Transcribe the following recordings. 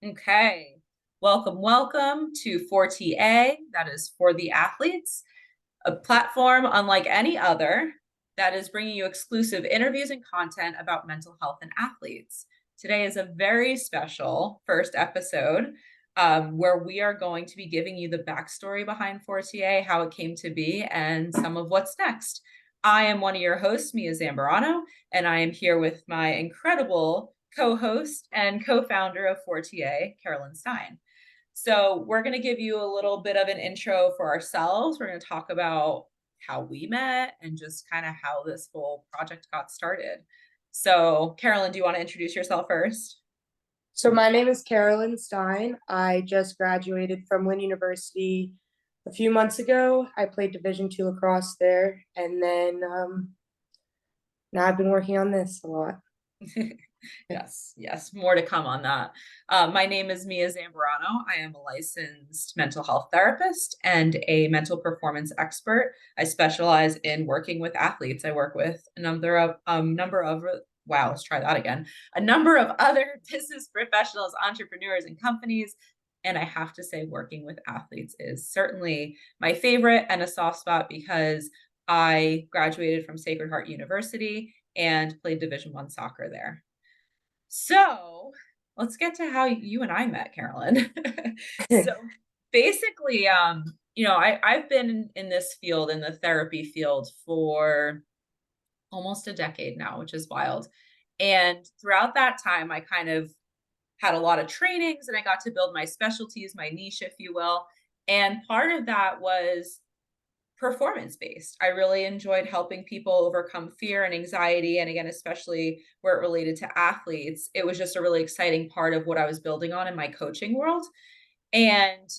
Okay. Welcome to 4TA. That is for the athletes, a platform unlike any other that is bringing you exclusive interviews and content about mental health and athletes. Today is a very special first episode where we are going to be giving you the backstory behind 4TA, how it came to be, and some of what's next. I am one of your hosts, Mia Zambrano, and I am here with my incredible co-host and co-founder of 4TA, Carolyn Stein. So we're going to give you a little bit of an intro for ourselves. We're going to talk about how we met and just kind of how this whole project got started. So Carolyn, do you want to introduce yourself first? So my name is Carolyn Stein. I just graduated from Lynn University a few months ago. I played Division II lacrosse there, and then now I've been working on this a lot. Yes, more to come on that. My name is Mia Zambrano. I am a licensed mental health therapist and a mental performance expert. I specialize in working with athletes. I work with a number of wow, let's try that again. A number of other business professionals, entrepreneurs, and companies. And I have to say, working with athletes is certainly my favorite and a soft spot because I graduated from Sacred Heart University and played Division I soccer there. So let's get to how you and I met, Carolyn. So basically, I've been in this field, in the therapy field, for almost a decade now, which is wild. And throughout that time, I kind of had a lot of trainings and I got to build my specialties, my niche, if you will. And part of that was performance based. I really enjoyed helping people overcome fear and anxiety. And again, especially where it related to athletes, it was just a really exciting part of what I was building on in my coaching world. And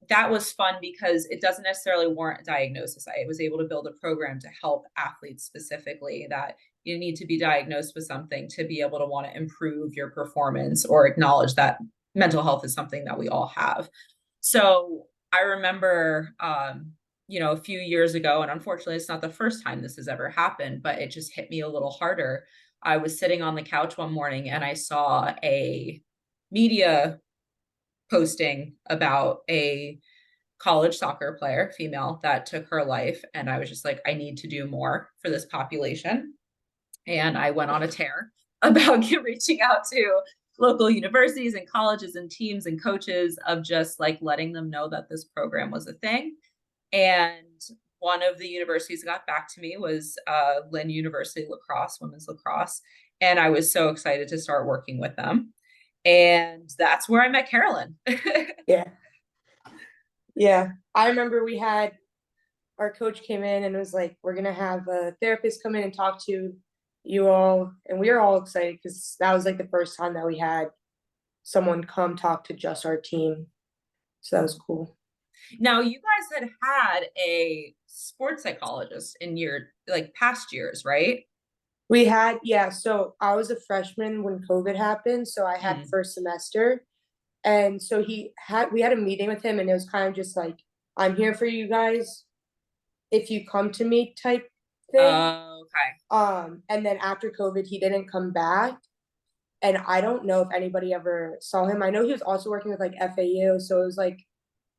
that was fun because it doesn't necessarily warrant a diagnosis. I was able to build a program to help athletes specifically that you need to be diagnosed with something to be able to want to improve your performance or acknowledge that mental health is something that we all have. So I remember, a few years ago, and unfortunately, it's not the first time this has ever happened, but it just hit me a little harder. I was sitting on the couch one morning and I saw a media posting about a college soccer player, female, that took her life. And I was just like, I need to do more for this population. And I went on a tear about reaching out to local universities and colleges and teams and coaches of just like letting them know that this program was a thing. And one of the universities that got back to me was Lynn University lacrosse, women's lacrosse. And I was so excited to start working with them. And that's where I met Carolyn. Yeah. Yeah. I remember our coach came in and was like, we're going to have a therapist come in and talk to you all. And we were all excited because that was like the first time that we had someone come talk to just our team. So that was cool. Now, you guys had a sports psychologist in your like past years, right? Yeah, so I was a freshman when COVID happened. So I had Mm. first semester. And so we had a meeting with him and it was kind of just like, I'm here for you guys if you come to me type thing. Okay. And then after COVID, he didn't come back. And I don't know if anybody ever saw him. I know he was also working with like FAU. So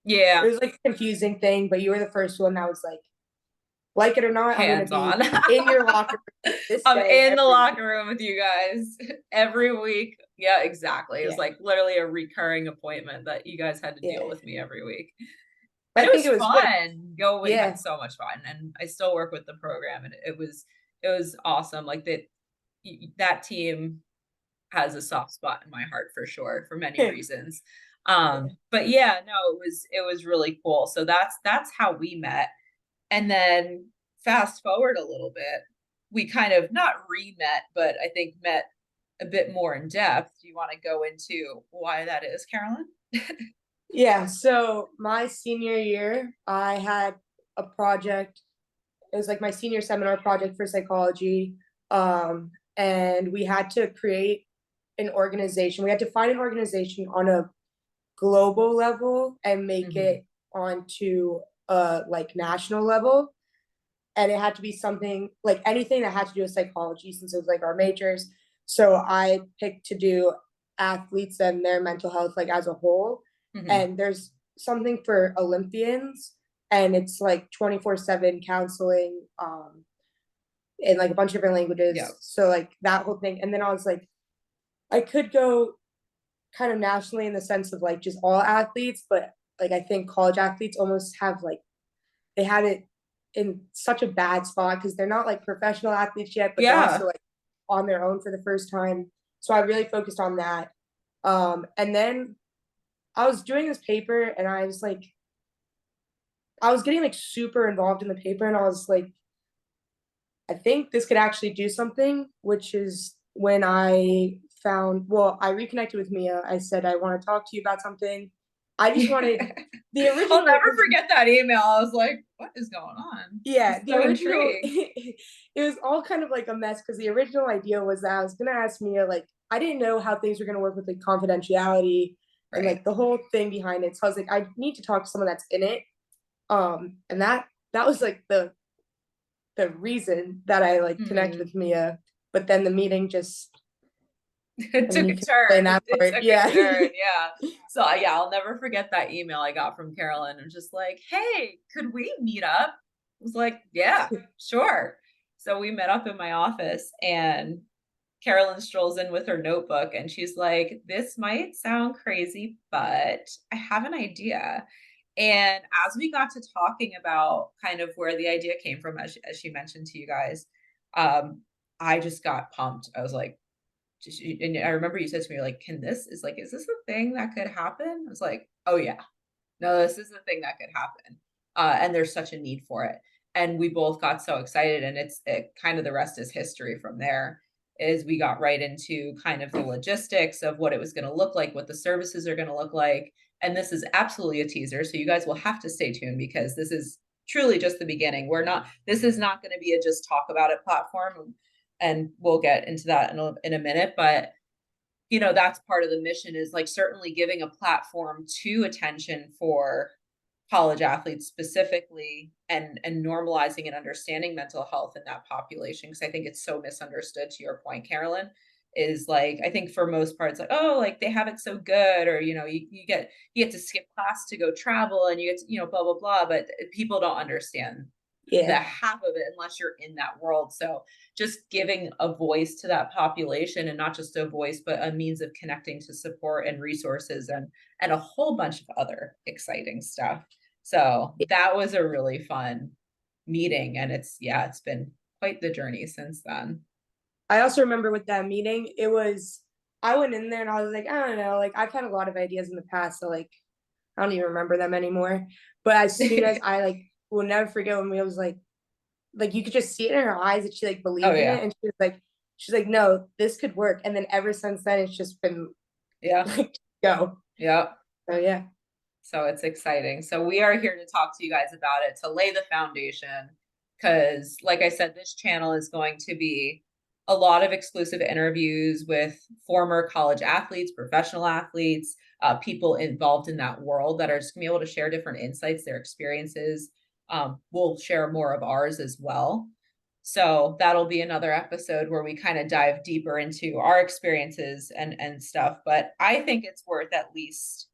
Yeah, it was like a confusing thing, but you were the first one that was like it or not, I'm gonna hands be on. in your locker room this I'm day in the every locker room with you guys every week. Yeah, exactly. It was yeah, like literally a recurring appointment that you guys had to deal yeah. with me every week. And But I it think was it was good. fun. We had Yeah. so much fun. And I still work with the program and it was awesome. Like that team has a soft spot in my heart for sure for many reasons. Yeah. But yeah, no, it was really cool. So that's how we met. And then fast forward a little bit, we kind of not re-met, but I think met a bit more in depth. Do you want to go into why that is, Carolyn? Yeah. So my senior year, I had a project. It was like my senior seminar project for psychology. And we had to create an organization. We had to find an organization on a global level and make Mm-hmm. it onto a like national level. And it had to be something like anything that had to do with psychology since it was like our majors. So I picked to do athletes and their mental health like as a whole. Hmm. And there's something for Olympians, and it's like 24/7 counseling in like a bunch of different Yeah. languages. So like that whole thing. And then I was like, I could go kind of nationally in the sense of like just all athletes, but like I think college athletes almost have like they had it in such a bad spot because they're not like professional athletes yet, but they're also Yeah. like on their own for the first time. So I really focused on that. And then I was doing this paper and I was like, I was getting like super involved in the paper and I was like, I think this could actually do something, which is when I found, well, I reconnected with Mia. I said, I want to talk to you about something. I just wanted the I'll original, never forget that email. I was like, what is going on? yeah, Just the so original, intrigued. it was all kind of like a mess because the original idea was that I was going to ask Mia, like, I didn't know how things were going to work with like confidentiality and Right. like the whole thing behind it. So I was like, I need to talk to someone that's in it. And that was like the reason that I like connected Hmm. with Mia. But then the meeting just, It I mean, took you a can explain turn. that It part. took a Yeah. turn. Yeah. So yeah, I'll never forget that email I got from Carolyn and just like, hey, could we meet up? I was like, yeah, sure. So we met up in my office and Carolyn strolls in with her notebook and she's like, this might sound crazy, but I have an idea. And as we got to talking about kind of where the idea came from, as she mentioned to you guys, um, I just got pumped. I was like, and I remember you said to me, like, is this a thing that could happen? I was like, oh yeah, no, this is a thing that could happen. And there's such a need for it. And we both got so excited, and kind of the rest is history from there. Is we got right into kind of the logistics of what it was going to look like, what the services are going to look like. And this is absolutely a teaser. So you guys will have to stay tuned because this is truly just the beginning. This is not going to be a just talk about it platform. And we'll get into that in a minute. But that's part of the mission is like certainly giving a platform to attention for college athletes specifically and normalizing and understanding mental health in that population because I think it's so misunderstood to your point, Carolyn, is like I think for most parts like oh like they have it so good or you get to skip class to go travel and you get to, blah blah blah but people don't understand the Yeah. half of it unless you're in that world. So just giving a voice to that population and not just a voice, but a means of connecting to support and resources and a whole bunch of other exciting stuff. So that was a really fun meeting. And it's been quite the journey since then. I also remember with that meeting, I went in there and I was like, I don't know, like I've had a lot of ideas in the past, so like I don't even remember them anymore. But as soon as I like will never forget when we was like you could just see it in her eyes that she like Oh believed in it yeah. and she's like, no, this could work. And then ever since then it's just been Yeah. like go. Yeah. So yeah. So it's exciting. So we are here to talk to you guys about it, to lay the foundation. Because, like I said, this channel is going to be a lot of exclusive interviews with former college athletes, professional athletes, people involved in that world that are just going to be able to share different insights, their experiences. We'll share more of ours as well. So that'll be another episode where we kind of dive deeper into our experiences and stuff. But I think it's worth at least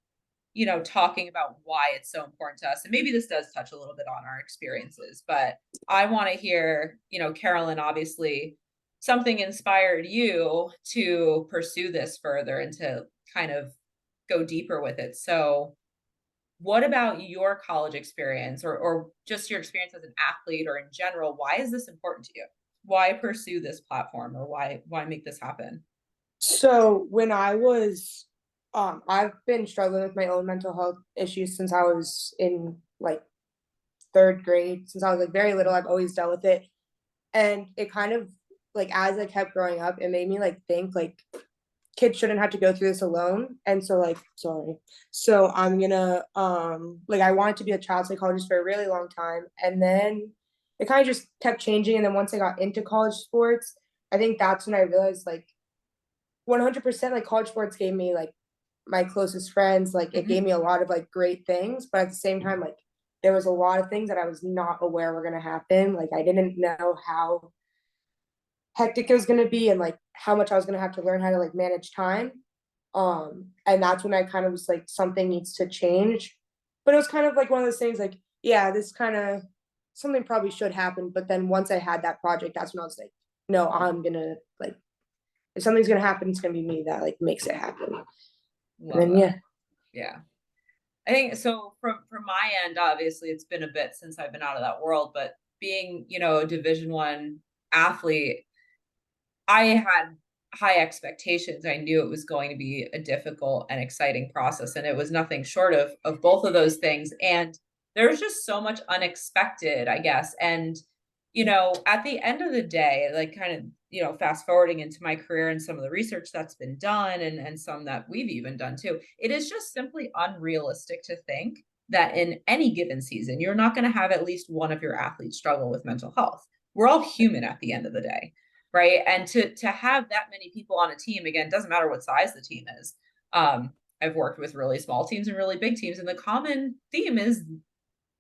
talking about why it's so important to us. And maybe this does touch a little bit on our experiences, but I want to hear, Carolyn, obviously something inspired you to pursue this further and to kind of go deeper with it. So what about your college experience or just your experience as an athlete or in general? Why is this important to you? Why pursue this platform or why make this happen? So when I was I've been struggling with my own mental health issues since I was in like third grade. Since I was like very little, I've always dealt with it. And it kind of like as I kept growing up, it made me like think like kids shouldn't have to go through this alone. And so like sorry. So I'm gonna like I wanted to be a child psychologist for a really long time. And then it kind of just kept changing. And then once I got into college sports, I think that's when I realized like 100% like college sports gave me like my closest friends, like it gave Mhm. me a lot of like great things, but at the same time like there was a lot of things that I was not aware were going to happen. Like I didn't know how hectic it was going to be and like how much I was going to have to learn how to like manage time. And that's when I kind of was like, something needs to change. But it was kind of like one of those things like, yeah, this kind of something probably should happen. But then once I had that project, that's when I was like, no, I'm gonna like, if something's gonna happen, it's gonna be me that like makes it happen. And Love then that. yeah, Yeah. I think so from my end, obviously it's been a bit since I've been out of that world, but being, a Division 1 athlete, I had high expectations. I knew it was going to be a difficult and exciting process, and it was nothing short of both of those things. And there's just so much unexpected, I guess. And at the end of the day, like kind of fast forwarding into my career and some of the research that's been done, and some that we've even done too, it is just simply unrealistic to think that in any given season you're not going to have at least one of your athletes struggle with mental health. We're all human at the end of the day, right? And to have that many people on a team, again, doesn't matter what size the team is. um I've worked with really small teams and really big teams, and the common theme is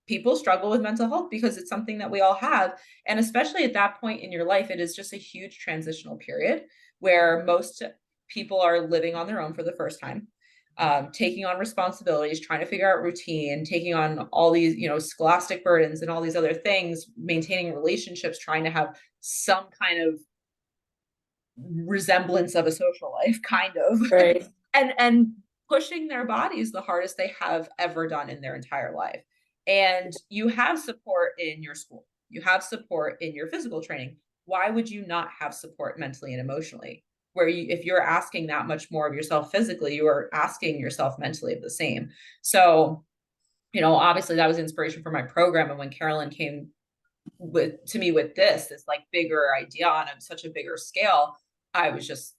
people struggle with mental health because it's something that we all have. And especially at that point in your life, it is just a huge transitional period where most people are living on their own for the first time, taking on responsibilities, trying to figure out routine, taking on all these, scholastic burdens and all these other things, maintaining relationships, trying to have some kind of resemblance of a social life, kind of. right, And pushing their bodies the hardest they have ever done in their entire life. And you have support in your school, you have support in your physical training. Why would you not have support mentally and emotionally? Where if you're asking that much more of yourself physically, you are asking yourself mentally of the same. So, obviously that was inspiration for my program. And when Carolyn came with to me with this like bigger idea on such a bigger scale, I was just,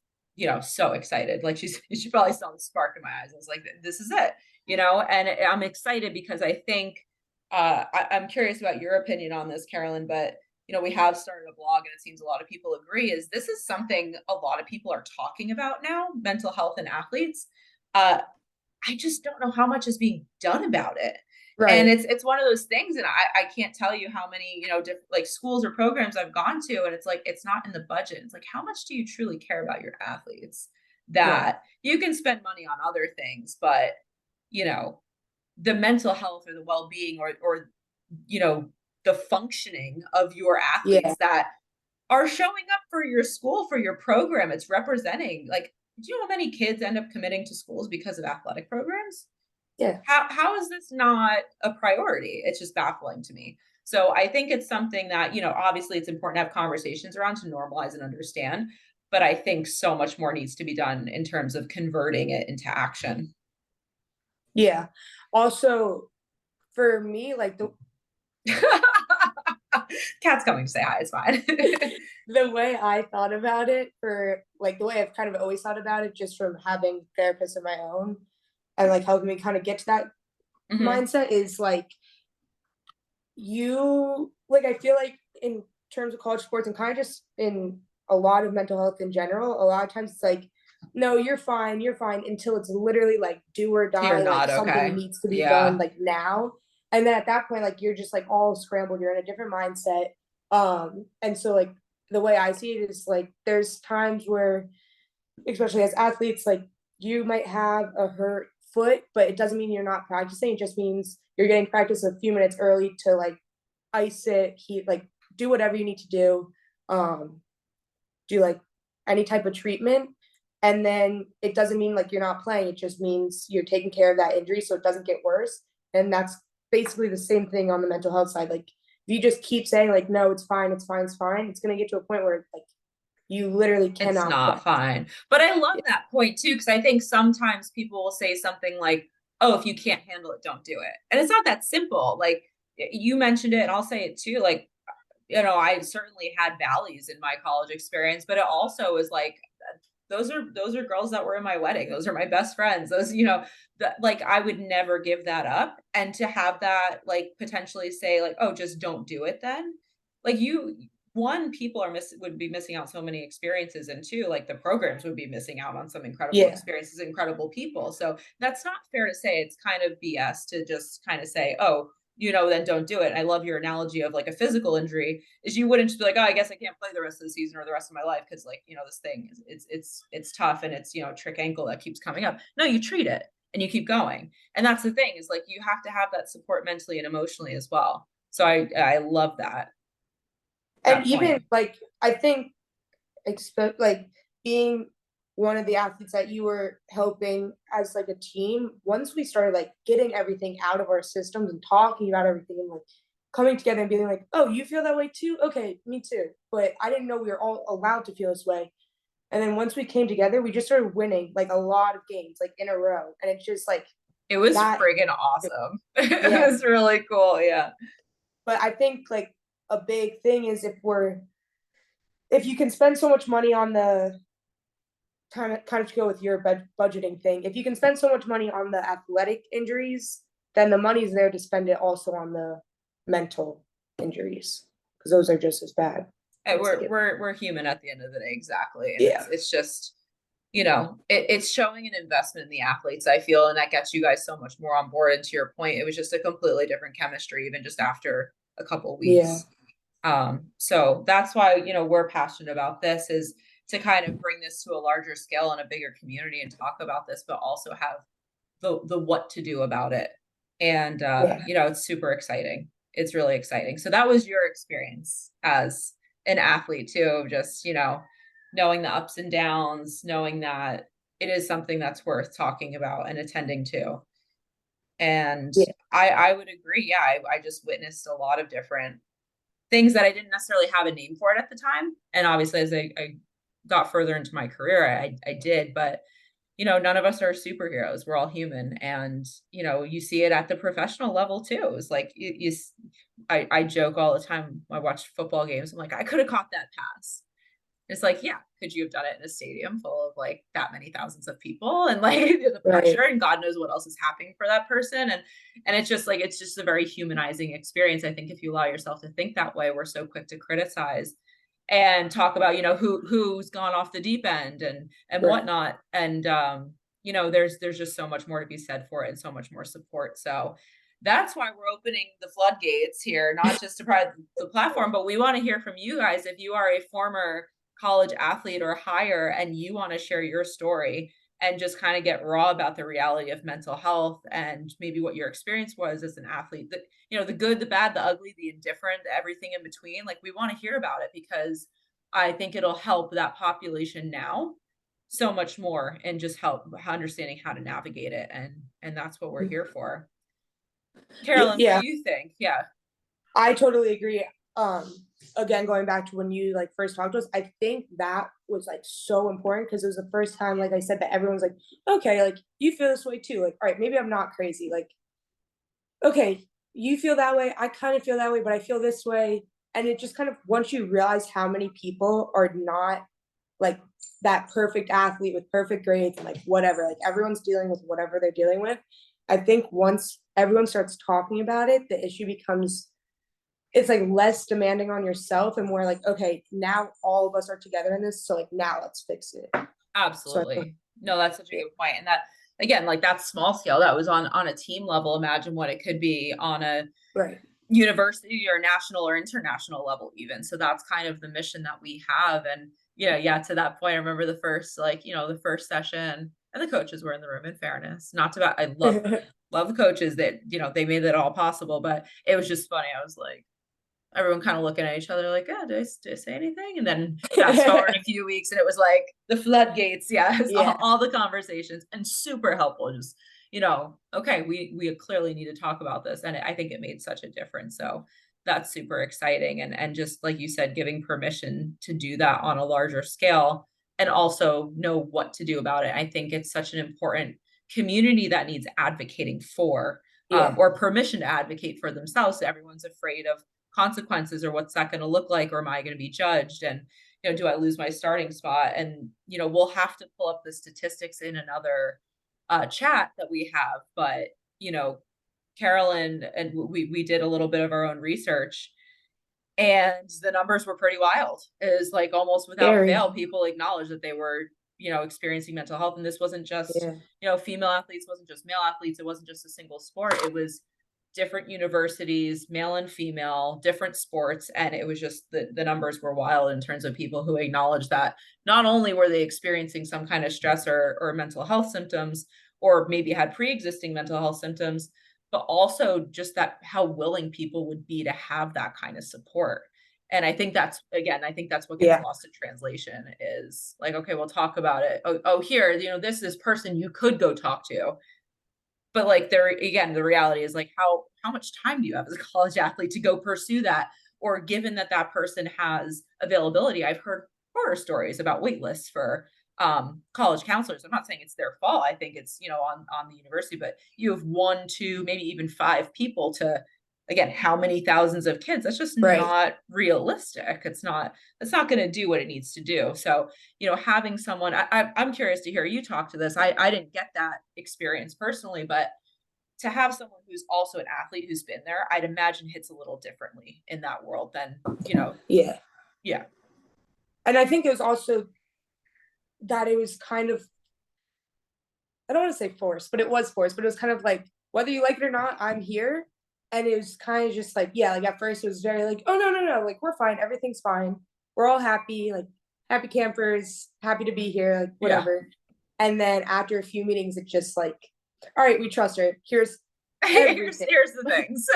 so excited. Like she probably saw the spark in my eyes. I was like, this is it, and I'm excited because I think I'm curious about your opinion on this, Carolyn, but we have started a blog and it seems a lot of people agree is this is something a lot of people are talking about now, mental health and athletes. I just don't know how much is being done about it. And right, it's one of those things, and I can't tell you how many, different like schools or programs I've gone to, and it's like it's not in the budget. It's like, how much do you truly care about your athletes? right, That you can spend money on other things, but you know, the mental health or the well-being or you know, the functioning of your yeah, athletes that are showing up for your school, for your program, it's representing. Like, do you know how many kids end up committing to schools because of athletic programs? yeah, How is this not a priority? It's just baffling to me. So I think it's something that, obviously it's important to have conversations around to normalize and understand, but I think so much more needs to be done in terms of converting it into action. yeah. Also, for me, like Cat's coming to say hi, it's fine. the way I thought about it, for like the way I've kind of always thought about it, just from having therapists of my own and like helping me kind of get to that Hmm. mindset, is like, you like, I feel like in terms of college sports and kind of just in a lot of mental health in general, a lot of times it's like, no, you're fine, until it's literally like do or You're die, like not something okay. needs to be done Yeah. like now. And then at that point, like you're just like all scrambled, you're in a different mindset. And so like the way I see it is like there's times where, especially as athletes, like you might have a hurt foot, but it doesn't mean you're not practicing. It just means you're getting practice a few minutes early to like ice it, heat, like do whatever you need to do. Um, do like any type of treatment. And then it doesn't mean like you're not playing. It just means you're taking care of that injury so it doesn't get worse. And that's basically the same thing on the mental health side. Like if you just keep saying like, no, it's fine, it's fine, it's fine, it's gonna get to a point where like you literally It's cannot play. not fine. But I love Yeah. that point too, because I think sometimes people will say something like, oh, if you can't handle it, don't do it. And it's not that simple. Like you mentioned it, and I'll say it too. Like, I certainly had valleys in my college experience, but it also was like those are girls that were in my wedding. Those are my best friends. Those, that like I would never give that up. And to have that like potentially say like, oh, just don't do it then. Like one, people would be missing out so many experiences, and two, like the programs would be missing out on some incredible Yeah. experiences, incredible people. So that's not fair to say. It's kind of BS to just kind of say, oh, then don't do it. And I love your analogy of like a physical injury is you wouldn't just be like, oh, I guess I can't play the rest of the season or the rest of my life because like, this thing is it's tough and it's, a trick ankle that keeps coming up. No, you treat it and you keep going. And that's the thing is like you have to have that support mentally and emotionally as well. So I love And that even point. like I think like being one of the athletes that you were helping as like a team, once we started like getting everything out of our systems and talking about everything and like coming together and being like, oh, you feel that way too? Okay, me too. But I didn't know we were all allowed to feel this way. And then once we came together, we just started winning like a lot of games like in a row. And it's just like It was that. friggin' awesome. It Yeah. was really cool. Yeah. But I think like a big thing is if you can spend so much money on the kind of to go with your budgeting thing, if you can spend so much money on the athletic injuries, then the money's there to spend it also on the mental injuries because those are just as bad And once they we're get. we're we're human at the end of the day, exactly. And it's Yeah. it's just, it's showing an investment in the athletes, I feel, and that gets you guys so much more on board. And to your point, it was just a completely different chemistry, even just after a couple Yeah. weeks. So that's why, we're passionate about this is to kind of bring this to a larger scale and a bigger community and talk about this, but also have the what to do about it. And Yeah. it's super exciting. It's really exciting. So that was your experience as an athlete too, of just, knowing the ups and downs, knowing that it is something that's worth talking about and attending to. And Yeah. I would agree. Yeah, I just witnessed a lot of different things that I didn't necessarily have a name for it at the time. And obviously, as I got further into my career, I did. But none of us are superheroes. We're all human, and you see it at the professional level too. It's like I joke all the time. I watch football games. I'm like, I could have caught that pass. It's like, yeah, could you have done it in a stadium full of like that many thousands of people and like the pressure Right. and God knows what else is happening for that person. And it's just like it's just a very humanizing experience. I think if you allow yourself to think that way, we're so quick to criticize and talk about, who's gone off the deep end and Right. whatnot. And there's just so much more to be said for it and so much more support. So that's why we're opening the floodgates here, not just to provide the platform, but we want to hear from you guys. If you are a former college athlete or higher and you want to share your story and just kind of get raw about the reality of mental health and maybe what your experience was as an athlete, that the good, the bad, the ugly, the indifferent, everything in between, like we want to hear about it because I think it'll help that population now so much more and just help understanding how to navigate it. And that's what we're here for. Carolyn, what do Yeah. you think? Yeah. I totally agree. Um, Again, going back to when you like first talked to us, I think that was like so important because it was the first time, like I said, that everyone's like, okay, like you feel this way too. Like, all right, maybe I'm not crazy. Like, okay, you feel that way. I kind of feel that way, but I feel this way. And it just kind of once you realize how many people are not like that perfect athlete with perfect grades and like whatever, like everyone's dealing with whatever they're dealing with. I think once everyone starts talking about it, the issue becomes it's like less demanding on yourself and more like, okay, now all of us are together in this. So like now let's fix it. So Absolutely. No, that's such a good point. And that again, like that's small scale. That was on a team level. Imagine what it could be on a right. university or national or international level even. So that's kind of the mission that we have. And yeah, to that point, I remember the first the first session and the coaches were in the room in fairness. Not to I love the coaches that, they made it all possible, but it was just funny. I was like, everyone kind of looking at each other like, oh, did I say anything? And then fast forward a few weeks and it was like the floodgates. Yeah, it was Yeah. all the conversations and super helpful. Just, okay, we clearly need to talk about this. And I think it made such a difference. So that's super exciting. And just like you said, giving permission to do that on a larger scale and also know what to do about it. I think it's such an important community that needs advocating for Yeah. or permission to advocate for themselves. So everyone's afraid of consequences or what's that going to look like or am I going to be judged and do I lose my starting spot and we'll have to pull up the statistics in another chat that we have but you know Carolyn and we did a little bit of our own research and the numbers were pretty wild. It was like almost without Scary. fail people acknowledged that they were experiencing mental health and this wasn't just Yeah. female athletes, wasn't just male athletes, it wasn't just a single sport, it was different universities, male and female, different sports. And it was just the numbers were wild in terms of people who acknowledged that not only were they experiencing some kind of stress or mental health symptoms, or maybe had pre-existing mental health symptoms, but also just that how willing people would be to have that kind of support. And I think that's, again, I think that's what gets Yeah. lost in translation is like, okay, we'll talk about it. Oh, here, this person you could go talk to. But like there again, the reality is like how much time do you have as a college athlete to go pursue that? Or given that that person has availability, I've heard horror stories about wait lists for college counselors. I'm not saying it's their fault. I think it's, on the university, but you have one, two, maybe even five people to, again, how many thousands of kids? That's just Right. not realistic. It's not going to do what it needs to do. So, having someone, I'm curious to hear you talk to this. I didn't get that experience personally, but to have someone who's also an athlete who's been there, I'd imagine hits a little differently in that world than, Yeah. yeah, And I think it was also that it was kind of, I don't want to say forced, but it was forced, but it was kind of like, whether you like it or not, I'm here. And it was kind of just like, yeah, like at first it was very like, oh, no, no, no, like we're fine. Everything's fine. We're all happy, like happy campers, happy to be here, like yeah. whatever. And then after a few meetings, it just like, all right, we trust her. Here's here's everything. here's the things.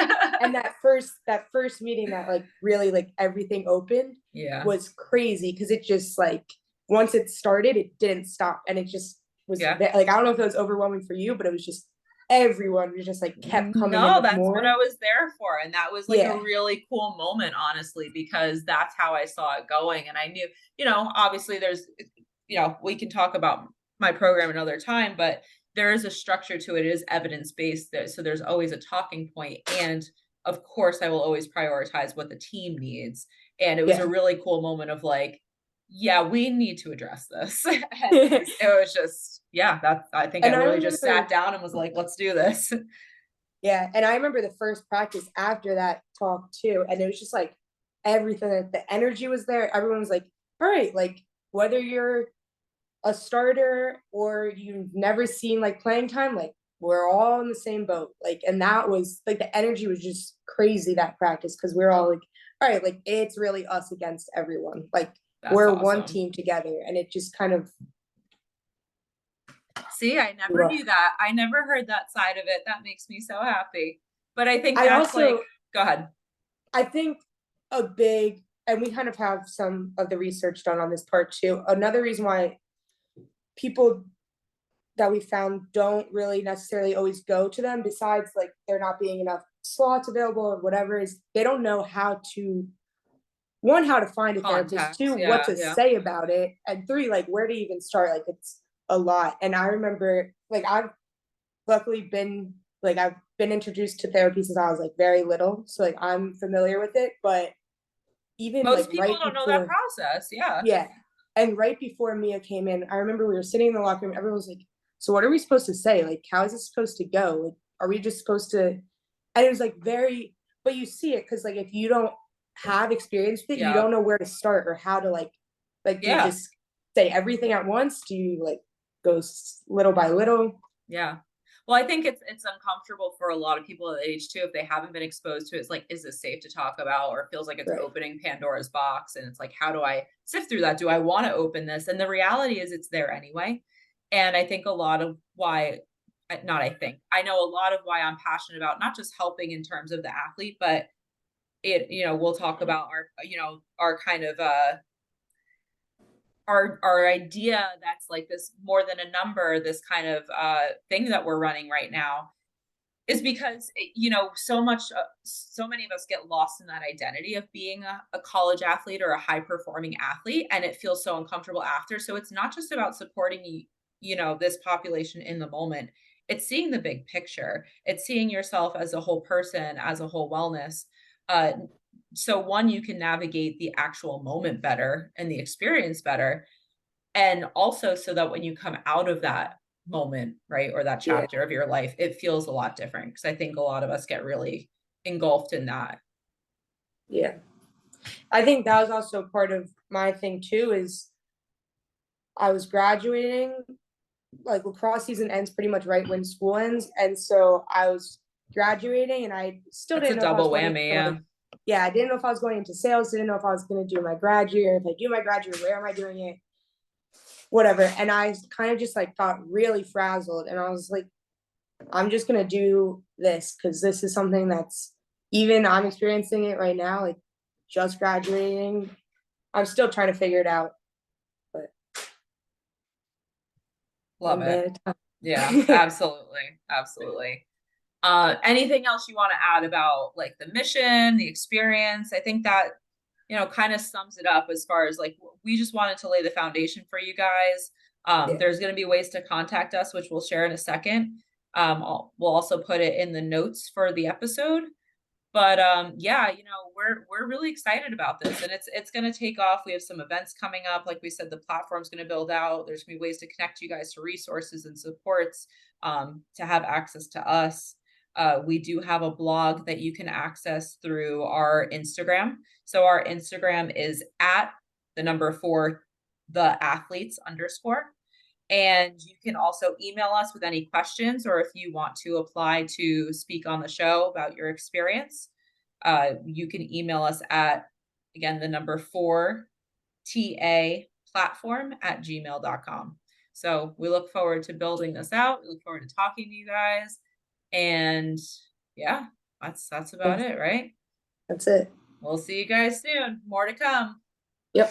And that first meeting that like really like everything opened Yeah, was crazy because it just like once it started, it didn't stop. And it just was yeah. like, I don't know if it was overwhelming for you, but it was just everyone was just like kept coming in No, with that's what more. I was there for. And that was like a Yeah. really cool moment, honestly, because that's how I saw it going. And I knew, obviously there's, we can talk about my program another time, but there is a structure to it. It is evidence-based. So there's always a talking point. And of course, I will always prioritize what the team needs. And it was a Yeah. really cool moment of like, yeah, we need to address this. And it was just, yeah, I think I And I literally just sat remember, down and was like, let's do this. yeah, and I remember the first practice after that talk too. And it was just like everything, like, the energy was there. Everyone was like, all right, like whether you're a starter or you've never seen like playing time, like we're all in the same boat. Like, and that was like the energy was just crazy that practice because we are all like, all right, like it's really us against everyone. Like That's we're one awesome. team together, and it just kind of See, I never well, knew that. I never heard that side of it. That makes me so happy. But I think I that's like, also go ahead. I think a big, and we kind of have some of the research done on this part too. Another reason why people that we found don't really necessarily always go to them, besides like there not being enough slots available or whatever, is they don't know how to, one, how to find a therapist, Contacts. two, what Yeah, to yeah. say about it, and three, like where to even start. Like it's a lot. And I remember like luckily been I've been introduced to therapy since I was like very little, so like I'm familiar with it. But even like Most people right don't know that before, process. Yeah. yeah, and right before Mia came in, I remember we were sitting in the locker room. Everyone was like, "So what are we supposed to say? Like, how is this supposed to go? Like, are we just supposed to?" And it was like very, but you see it because like if you don't have experience with it, you Yeah. don't know where to start or how to like do you Yeah. just say everything at once? Do you like go little by little? Yeah. Well, I think it's uncomfortable for a lot of people at that age too if they haven't been exposed to it. It's like, is this safe to talk about? Or it feels like it's Right. opening Pandora's box. And it's like, how do I sift through that? Do I want to open this? And the reality is it's there anyway. And I think a lot of why, not I think, I know a lot of why I'm passionate about not just helping in terms of the athlete, but we'll talk about our kind of our idea that's like this more than a number, this kind of thing that we're running right now is because so many of us get lost in that identity of being a college athlete or a high performing athlete, and it feels so uncomfortable after. So it's not just about supporting this population in the moment. It's seeing the big picture. It's seeing yourself as a whole person, as a whole wellness. uh, so one, you can navigate the actual moment better and the experience better, and also so that when you come out of that moment, right, or that Yeah. chapter of your life, it feels a lot different, because I think a lot of us get really engulfed in that. Yeah. I think that was also part of my thing too. Is I was graduating, like lacrosse season ends pretty much right when school ends, and so I was graduating, and I still It's a didn't know if I was double going whammy, into yeah. like, yeah, I didn't know if I was going into sales, didn't know if I was going to do my grad year, if I do my grad year, where am I doing it, whatever. And I kind of just like got really frazzled, and I was like, I'm just going to do this because this is something that's, even I'm experiencing it right now, like just graduating. I'm still trying to figure it out, but Love one it. day at a Yeah, time. absolutely. Absolutely. Anything else you want to add about like the mission, the experience? I think that, kind of sums it up as far as like we just wanted to lay the foundation for you guys. Yeah. There's going to be ways to contact us, which we'll share in a second. We'll also put it in the notes for the episode. But yeah, we're really excited about this, and it's going to take off. We have some events coming up. Like we said, the platform's going to build out. There's going to be ways to connect you guys to resources and supports, to have access to us. We do have a blog that you can access through our Instagram. So our Instagram is at the number 4 the athletes underscore. And you can also email us with any questions, or if you want to apply to speak on the show about your experience, you can email us at, again, the number 4 TA platform at gmail.com. So we look forward to building this out. We look forward to talking to you guys. And yeah, that's about it, right? That's it. We'll see you guys soon. More to come. Yep.